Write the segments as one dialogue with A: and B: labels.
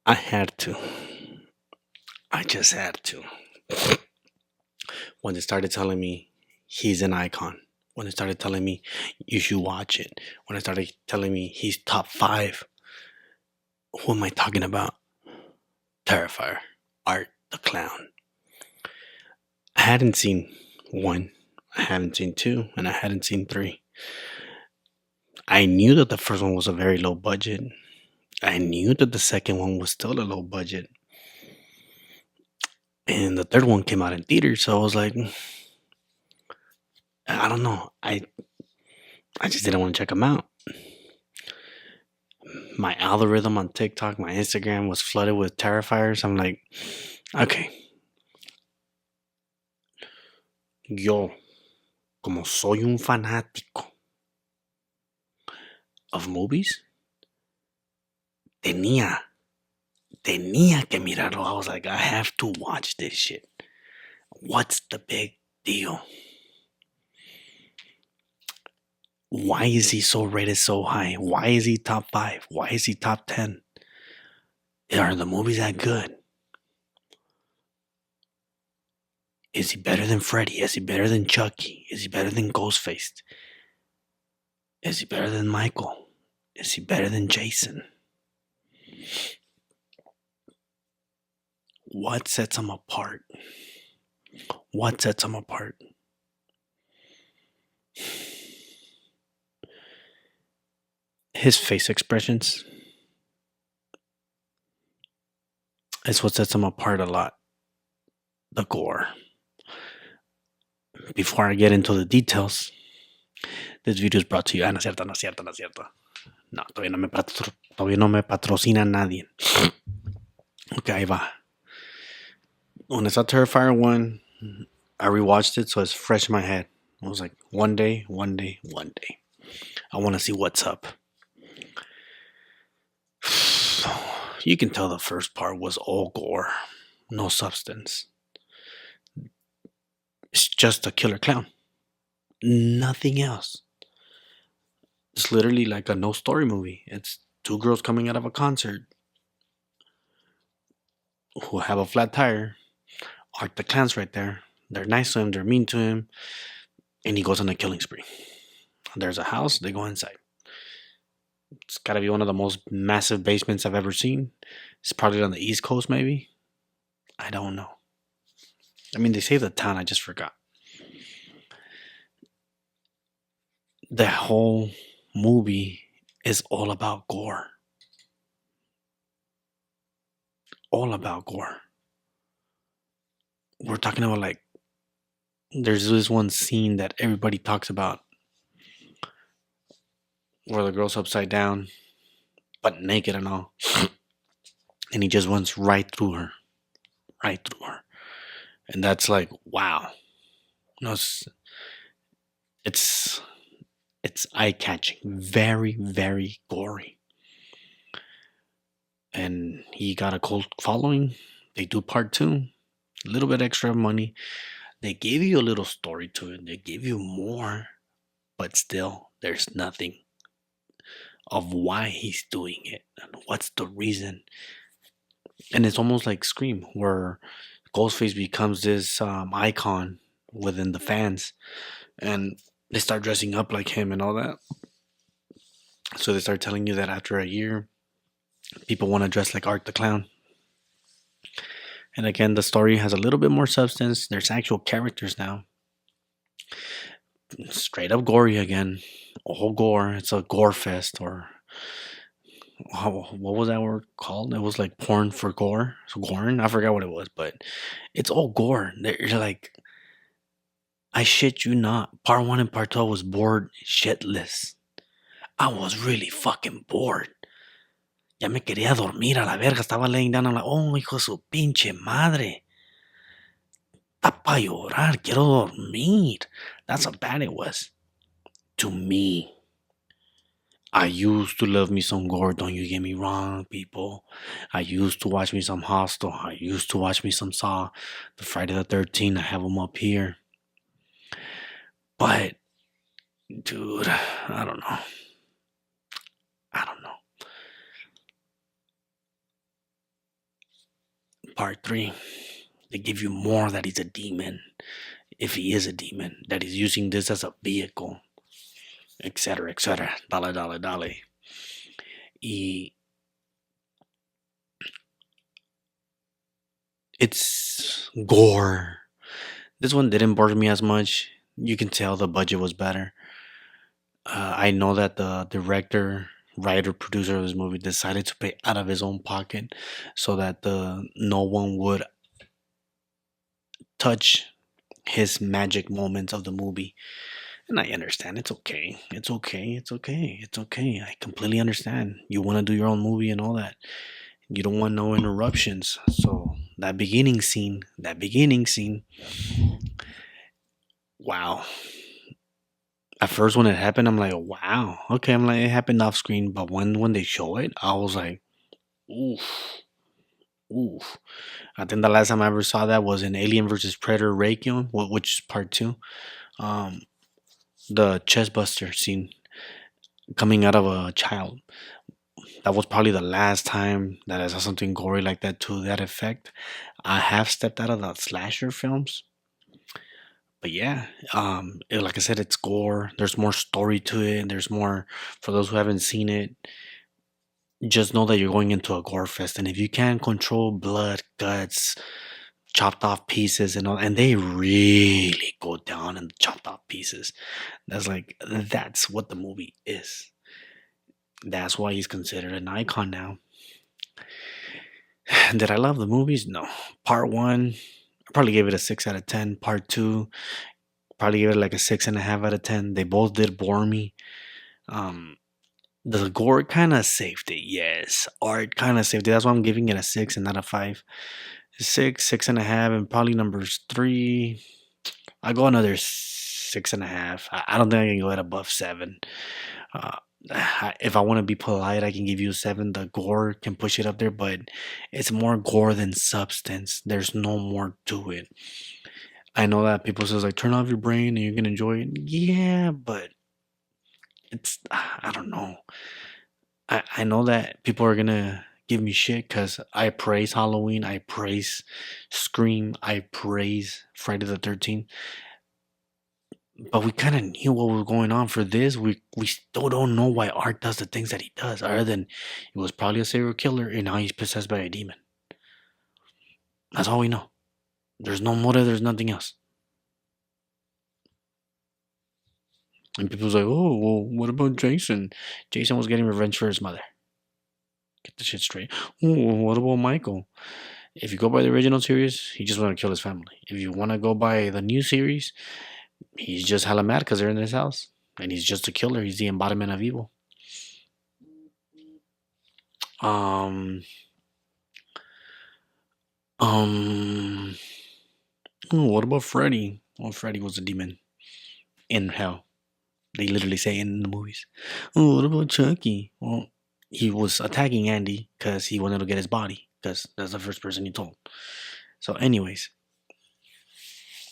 A: I had to. I just had to. When they started telling me he's an icon, when they started telling me you should watch it, when they started telling me he's top five, who am I talking about? Terrifier, Art the Clown. I hadn't seen one, I hadn't seen two, and I hadn't seen three. I knew that the first one was a very low budget. I knew that the second one was still a low budget. And the third one came out in theaters, so I was like, I don't know. I just didn't want to check them out. My algorithm on TikTok, my Instagram was flooded with Terrifiers. I'm like, okay, yo, como soy un fanático of movies, tenía, tenía que mirarlo. I was like, I have to watch this shit. What's the big deal? Why is he so rated so high? Why is he top five? Why is he top 10? Are the movies that good? Is he better than Freddy? Is he better than Chucky? Is he better than Ghostface? Is he better than Michael? Is he better than Jason? What sets him apart? What sets him apart? His face expressions is what sets him apart a lot. The gore. Before I get into the details, this video is brought to you. No es cierto, no es cierto, no es cierto. No, todavía no me patrocina nadie. Ok, ahí va. When I saw Terrifier 1, I rewatched it so it's fresh in my head. I was like, one day. I want to see what's up. You can tell the first part was all gore, no substance. It's just a killer clown. Nothing else. It's literally like a no story movie. It's two girls coming out of a concert who have a flat tire. Art the Clown's right there. They're nice to him, they're mean to him, and he goes on a killing spree. There's a house, they go inside. It's gotta be one of the most massive basements I've ever seen. It's probably on the East Coast, maybe. I don't know. I mean, they say the town, I just forgot. The whole movie is all about gore. All about gore. We're talking about, like, there's this one scene that everybody talks about where the girl's upside down, but naked and all. And he just runs right through her. Right through her. And that's like, wow. No, it's eye-catching. Very, very gory. And he got a cult following. They do part 2. A little bit extra money. They gave you a little story to it. They gave you more. But still, there's nothing of why he's doing it. And what's the reason. And it's almost like Scream, where Ghostface becomes this icon within the fans. And they start dressing up like him and all that. So they start telling you that after a year, people want to dress like Art the Clown. And again, the story has a little bit more substance. There's actual characters now. Straight up gory again. All gore. It's a gore fest, or what was that word called? It was like porn for gore. So goring? I forgot what it was, but it's all gore. They're like, I shit you not. Part 1 and part 2 I was bored shitless. I was really fucking bored. Ya me quería dormir a la verga. Estaba laying down. I'm like, oh, hijo de su pinche madre. Está para llorar. Quiero dormir. That's how bad it was. To me. I used to love me some gore. Don't you get me wrong, people. I used to watch me some Hostel. I used to watch me some Saw. The Friday the 13th. I have them up here. But, dude, I don't know. 3, they give you more that he's a demon, if he is a demon, that he's using this as a vehicle, etc., etc. Dale, dale, dale. Y it's gore. This one didn't bore me as much. You can tell the budget was better. I know that the director, writer, producer of this movie decided to pay out of his own pocket so that the no one would touch his magic moments of the movie. And I understand. It's okay. It's okay. It's okay. It's okay. I completely understand. You want to do your own movie and all that. You don't want no interruptions. So that beginning scene, wow. At first when it happened, I'm like, wow. Okay, I'm like, it happened off screen, but when they show it, I was like, oof, oof. I think the last time I ever saw that was in Alien versus Predator Requiem, which is part two. Um, the chest buster scene coming out of a child. That was probably the last time that I saw something gory like that to that effect. I have stepped out of the slasher films, but yeah, like I said, it's gore. There's more story to it. There's more for those who haven't seen it. Just know that you're going into a gore fest, and if you can't control blood, guts, chopped off pieces, and all, and they really go down in the chopped off pieces. That's what the movie is. That's why he's considered an icon now. Did I love the movies? No. Part one, I probably gave it a 6 out of 10. Part two, probably gave it like a 6.5 out of 10. They both did bore me. Um, the gore kind of saved it. Yes, art kind of saved it. That's why I'm giving it a 6 and not a 5. 6, 6.5, and probably numbers 3. I go another 6.5. I don't think I can go at above 7. Uh, if I want to be polite, I can give you a 7. The gore can push it up there, but it's more gore than substance. There's no more to it. I know that people says like turn off your brain and you can enjoy it. Yeah, but I don't know. I know that people are gonna give me shit because I praise Halloween, I praise Scream, I praise Friday the 13th. But we kind of knew what was going on for this. We still don't know why Art does the things that he does, other than he was probably a serial killer and now he's possessed by a demon. That's all we know. There's no motive. There's nothing else. And people's like, oh, well, what about Jason? Jason was getting revenge for his mother. Get the shit straight. Oh, what about Michael? If you go by the original series, he just wanted to kill his family. If you want to go by the new series, he's just hella mad because they're in his house. And he's just a killer. He's the embodiment of evil. Um, what about Freddy? Well, Freddy was a demon in hell. They literally say in the movies. Oh, what about Chucky? Well, he was attacking Andy because he wanted to get his body because that's the first person he told. So, anyways,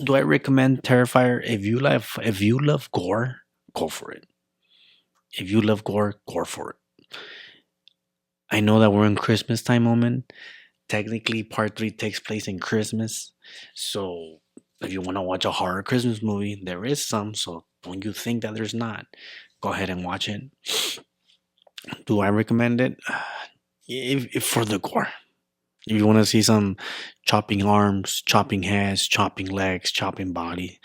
A: do I recommend Terrifier? If you love gore, go for it. If you love gore, go for it. I know that we're in Christmas time moment. Technically, part 3 takes place in Christmas. So, if you want to watch a horror Christmas movie, there is some. So, don't you think that there's not? Go ahead and watch it. Do I recommend it? If for the gore. If you want to see some chopping arms, chopping heads, chopping legs, chopping body,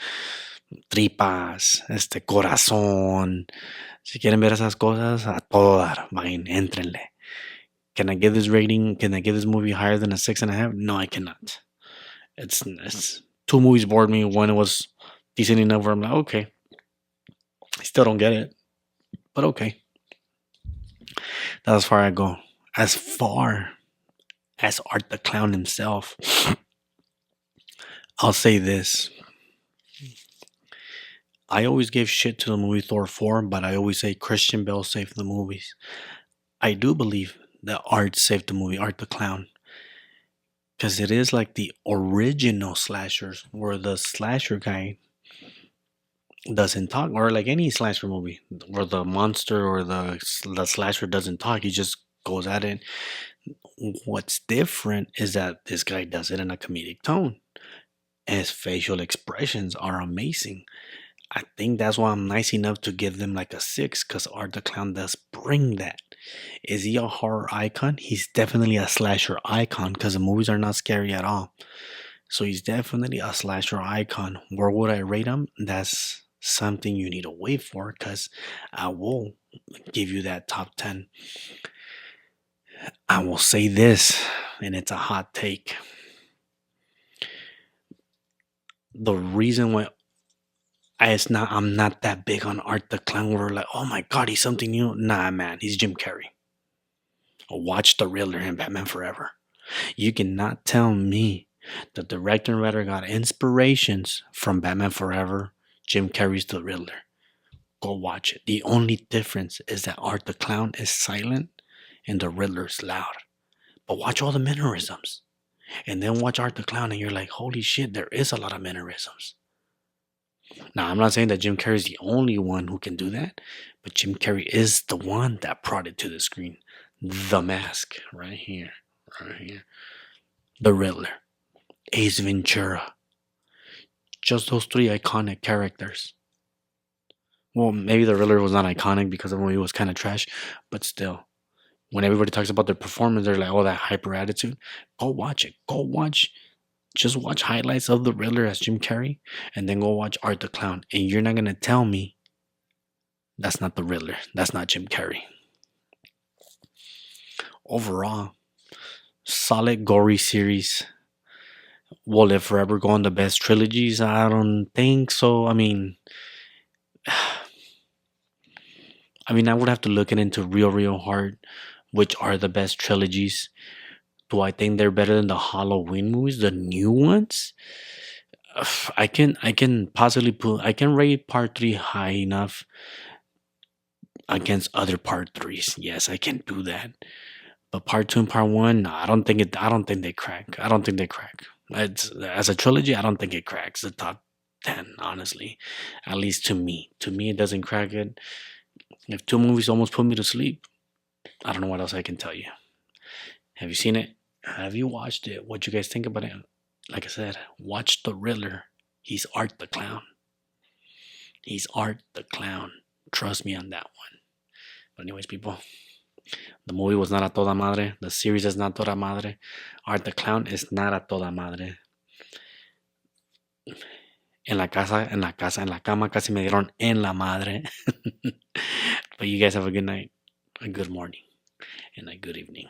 A: tripas, corazón. Si quieren ver esas cosas, a todo dar. Vayan, entrenle. Can I give this rating? Can I give this movie higher than a 6.5? No, I cannot. It's 2 movies bored me. One was decent enough where I'm like, okay. I still don't get it, but okay. That's as far I go. As far as Art the Clown himself, I'll say this. I always give shit to the movie Thor 4, but I always say Christian Bale saved the movies. I do believe that Art saved the movie, Art the Clown. Because it is like the original slashers, where the slasher guy doesn't talk, or like any slasher movie, where the monster or the slasher doesn't talk, he just goes at it. What's different is that this guy does it in a comedic tone. His facial expressions are amazing. I think that's why I'm nice enough to give them like a 6 because Art the Clown does bring that. Is he a horror icon? He's definitely a slasher icon because the movies are not scary at all. So he's definitely a slasher icon. Where would I rate him? That's something you need to wait for because I will give you that top 10. I will say this, and it's a hot take. The reason why I'm not that big on Art the Clown where like, oh my god, he's something new. Nah, man, he's Jim Carrey. Watch the Riddler in Batman Forever. You cannot tell me the director and writer got inspirations from Batman Forever, Jim Carrey's The Riddler. Go watch it. The only difference is that Art the Clown is silent and the Riddler's loud. But watch all the mannerisms. And then watch Art the Clown and you're like, holy shit, there is a lot of mannerisms. Now, I'm not saying that Jim Carrey is the only one who can do that, but Jim Carrey is the one that brought it to the screen. The Mask, right here, right here. The Riddler, Ace Ventura. Just those three iconic characters. Well, maybe the Riddler was not iconic because the movie was kind of trash, but still, when everybody talks about their performance, they're like, oh, that hyper attitude. Go watch it. Just watch highlights of the Riddler as Jim Carrey, and then go watch Art the Clown. And you're not going to tell me that's not the Riddler. That's not Jim Carrey. Overall, solid, gory series. Will it forever go on the best trilogies? I don't think so. I mean, I would have to look it into real hard, which are the best trilogies. Do I think they're better than the Halloween movies, the new ones? I can possibly I can rate part three high enough against other part threes. Yes, I can do that. But part two and part one, no, I don't think they crack. I don't think they crack. As a trilogy, I don't think it cracks the top 10. Honestly, at least to me. To me, it doesn't crack it. If two movies almost put me to sleep, I don't know what else I can tell you. Have you seen it? Have you watched it? What you guys think about it? Like I said, watch The Riddler. He's Art the Clown. He's Art the Clown. Trust me on that one. But anyways, people, the movie was not a toda madre. The series is not toda madre. Art the Clown is not a toda madre. En la cama casi me dieron en la madre. But you guys have a good night, a good morning, and a good evening.